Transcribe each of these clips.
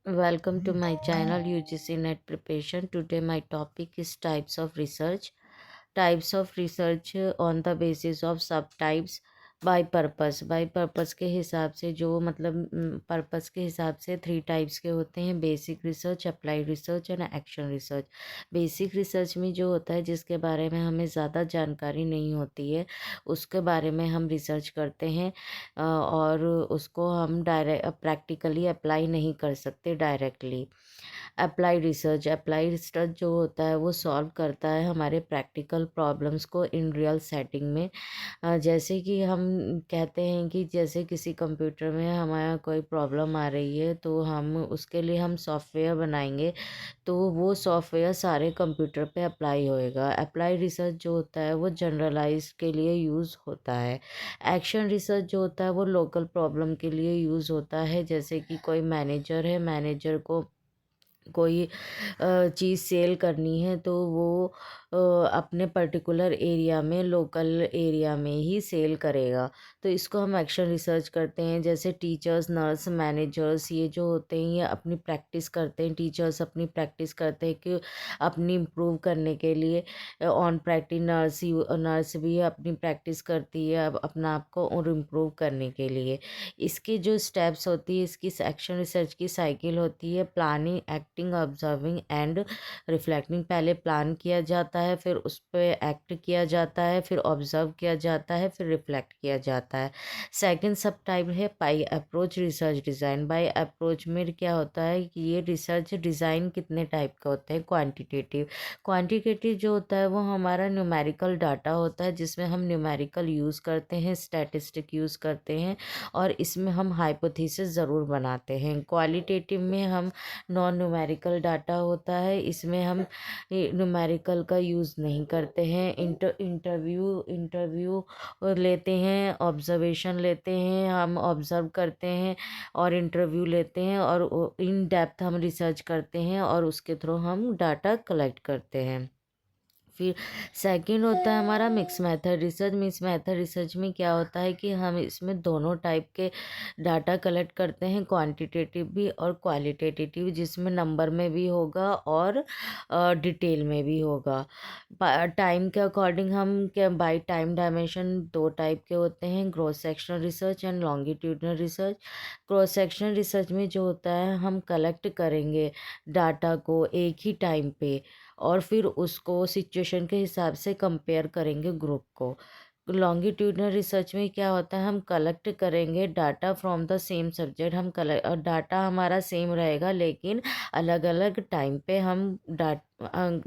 Welcome to my channel UGC Net Preparation. Today my topic is types of research. Types of research on the basis of subtypes by purpose. By purpose के हिसाब से जो मतलब purpose के हिसाब से 3 types के होते हैं: basic research, applied research and action research. Basic research में जो होता है जिसके बारे में हमें ज़्यादा जानकारी नहीं होती है उसके बारे में हम रिसर्च करते हैं और उसको हम डायरेक्ट प्रैक्टिकली अप्लाई नहीं कर सकते डायरेक्टली। अप्लाई रिसर्च जो होता है वो सॉल्व करता है हमारे प्रैक्टिकल प्रॉब्लम्स को इन रियल सेटिंग में। जैसे कि हम कहते हैं कि जैसे किसी कंप्यूटर में हमारा कोई प्रॉब्लम आ रही है तो हम उसके लिए हम सॉफ्टवेयर बनाएंगे, तो वो सॉफ्टवेयर सारे कंप्यूटर पे अप्लाई होएगा। अप्लाई रिसर्च जो होता है वो जनरलाइज के लिए यूज़ होता है। एक्शन रिसर्च जो होता है वो लोकल प्रॉब्लम के लिए यूज़ होता है। जैसे कि कोई मैनेजर है, मैनेजर को कोई चीज़ सेल करनी है तो वो अपने पर्टिकुलर एरिया में, लोकल एरिया में ही सेल करेगा, तो इसको हम एक्शन रिसर्च करते हैं। जैसे टीचर्स, नर्स, मैनेजर्स ये जो होते हैं ये अपनी प्रैक्टिस करते हैं। टीचर्स अपनी प्रैक्टिस करते हैं कि अपनी इम्प्रूव करने के लिए ऑन प्रैक्टिस। नर्स भी अपनी प्रैक्टिस करती है अब अपना आप को और इम्प्रूव करने के लिए। इसकी जो स्टेप्स होती है, इसकी एक्शन रिसर्च की साइकिल होती है: planning, acting, observing and reflecting. पहले प्लान किया जाता है, फिर उस पर एक्ट किया जाता है, फिर ऑब्जर्व किया जाता है, फिर रिफ्लेक्ट किया जाता है। सेकंड सब टाइप है by approach research design. By approach में क्या होता है कि ये रिसर्च डिज़ाइन कितने टाइप का होता है: क्वांटिटेटिव। क्वांटिटेटिव जो होता है वो हमारा न्यूमेरिकल डाटा होता है जिसमें हम न्यूमेरिकल यूज़ करते हैं, स्टैटिस्टिक यूज़ करते हैं और इसमें हम हाइपोथेसिस ज़रूर बनाते हैं। क्वालिटेटिव में हम नॉन न्यूमेरिकल डाटा होता है, इसमें हम न्यूमेरिकल का यूज़ नहीं करते हैं। इंटरव्यू लेते हैं, ऑब्जर्वेशन लेते हैं, हम ऑब्ज़र्व करते हैं और इंटरव्यू लेते हैं और इन डेप्थ हम रिसर्च करते हैं और उसके थ्रू हम डाटा कलेक्ट करते हैं। फिर सेकंड होता है हमारा mix method research. Mix method research में क्या होता है कि हम इसमें दोनों टाइप के डाटा कलेक्ट करते हैं, क्वांटिटेटिव भी और क्वालिटेटिव, जिसमें नंबर में भी होगा और डिटेल में भी होगा। टाइम के अकॉर्डिंग हम क्या बाय टाइम डायमेंशन 2 टाइप के होते हैं: cross sectional research and longitudinal research. Cross sectional research में जो होता है हम कलेक्ट करेंगे डाटा को एक ही टाइम पे और फिर उसको सिचुएशन के हिसाब से कंपेयर करेंगे ग्रुप को। लॉन्गिट्यूडनल रिसर्च में क्या होता है हम कलेक्ट करेंगे data from the same subject. हम कलेक्ट डाटा हमारा सेम रहेगा लेकिन अलग अलग टाइम पे हम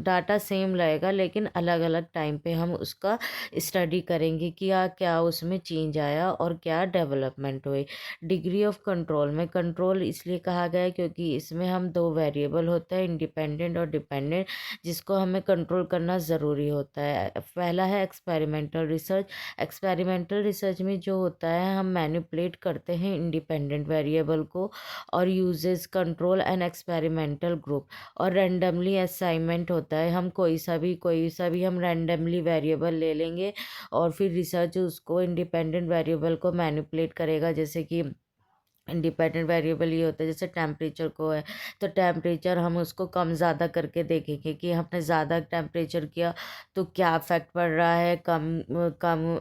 डाटा सेम रहेगा लेकिन अलग अलग टाइम पे हम उसका स्टडी करेंगे कि क्या उसमें चेंज आया और क्या डेवलपमेंट हुई। डिग्री ऑफ कंट्रोल में कंट्रोल इसलिए कहा गया है क्योंकि इसमें हम 2 वेरिएबल होता है, इंडिपेंडेंट और डिपेंडेंट, जिसको हमें कंट्रोल करना ज़रूरी होता है। पहला है एक्सपेरिमेंटल रिसर्च। एक्सपेरिमेंटल रिसर्च में जो होता है हम मैनिपुलेट करते हैं इंडिपेंडेंट वेरिएबल को और uses control and experimental group. और रैंडमली असाइनमेंट होता है, हम कोई सा भी हम रैंडमली वेरिएबल ले लेंगे और फिर रिसर्च उसको इंडिपेंडेंट वेरिएबल को मैनिपुलेट करेगा। जैसे कि इंडिपेंडेंट वेरिएबल ये होता है जैसे टेम्परेचर को है तो टेम्परेचर हम उसको कम ज़्यादा करके देखेंगे कि हमने ज़्यादा टेम्परेचर किया तो क्या इफेक्ट पड़ रहा है, कम कम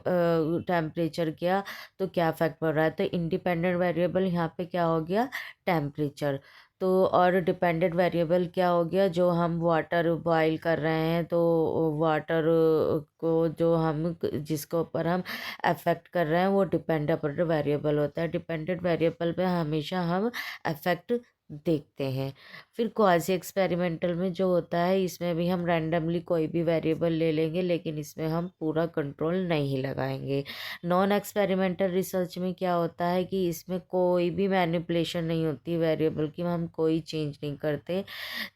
टेम्परेचर किया तो क्या इफेक्ट पड़ रहा है। तो इंडिपेंडेंट वेरिएबल यहाँ पे क्या हो गया, टेम्परेचर। तो और डिपेंडेंट वेरिएबल क्या हो गया, जो हम वाटर बॉईल कर रहे हैं तो वाटर को जो हम जिसके ऊपर हम अफेक्ट कर रहे हैं वो डिपेंडेंट वेरिएबल होता है। डिपेंडेंट वेरिएबल पे हमेशा हम अफेक्ट देखते हैं। फिर क्वाजी एक्सपेरिमेंटल में जो होता है इसमें भी हम रैंडमली कोई भी वेरिएबल ले लेंगे लेकिन इसमें हम पूरा कंट्रोल नहीं लगाएंगे। नॉन एक्सपेरिमेंटल रिसर्च में क्या होता है कि इसमें कोई भी मैनिपुलेशन नहीं होती वेरिएबल की, हम कोई चेंज नहीं करते।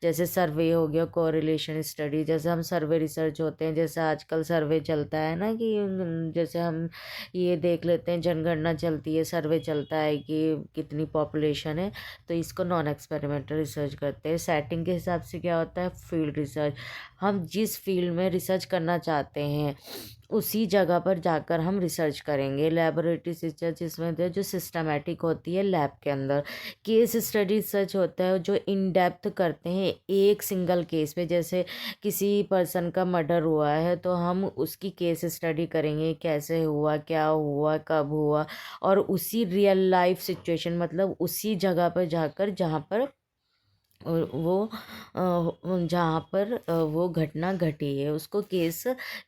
जैसे सर्वे हो गया, कोरिलेशन स्टडी, जैसे हम सर्वे रिसर्च होते हैं, जैसे आजकल सर्वे चलता है ना कि जैसे हम ये देख लेते हैं जनगणना चलती है, सर्वे चलता है कि कितनी पॉपुलेशन है, तो इसको नॉन एक्सपेरिमेंटल रिसर्च करते हैं। सेटिंग के हिसाब से क्या होता है, फील्ड रिसर्च। हम जिस फील्ड में रिसर्च करना चाहते हैं उसी जगह पर जाकर हम रिसर्च करेंगे। लेबोरेटरी रिसर्च इसमें होता है जो सिस्टमेटिक होती है लैब के अंदर। केस स्टडी रिसर्च होता है जो इन डेप्थ करते हैं एक सिंगल केस पे। जैसे किसी पर्सन का मर्डर हुआ है तो हम उसकी केस स्टडी करेंगे, कैसे हुआ, क्या हुआ, कब हुआ, और उसी रियल लाइफ सिचुएशन मतलब उसी जगह पर जाकर जहाँ पर जहाँ पर वो घटना घटी है उसको केस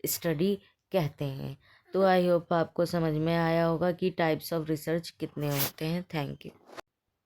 स्टडी कहते हैं। तो आई होप आपको समझ में आया होगा कि टाइप्स ऑफ रिसर्च कितने होते हैं। Thank you.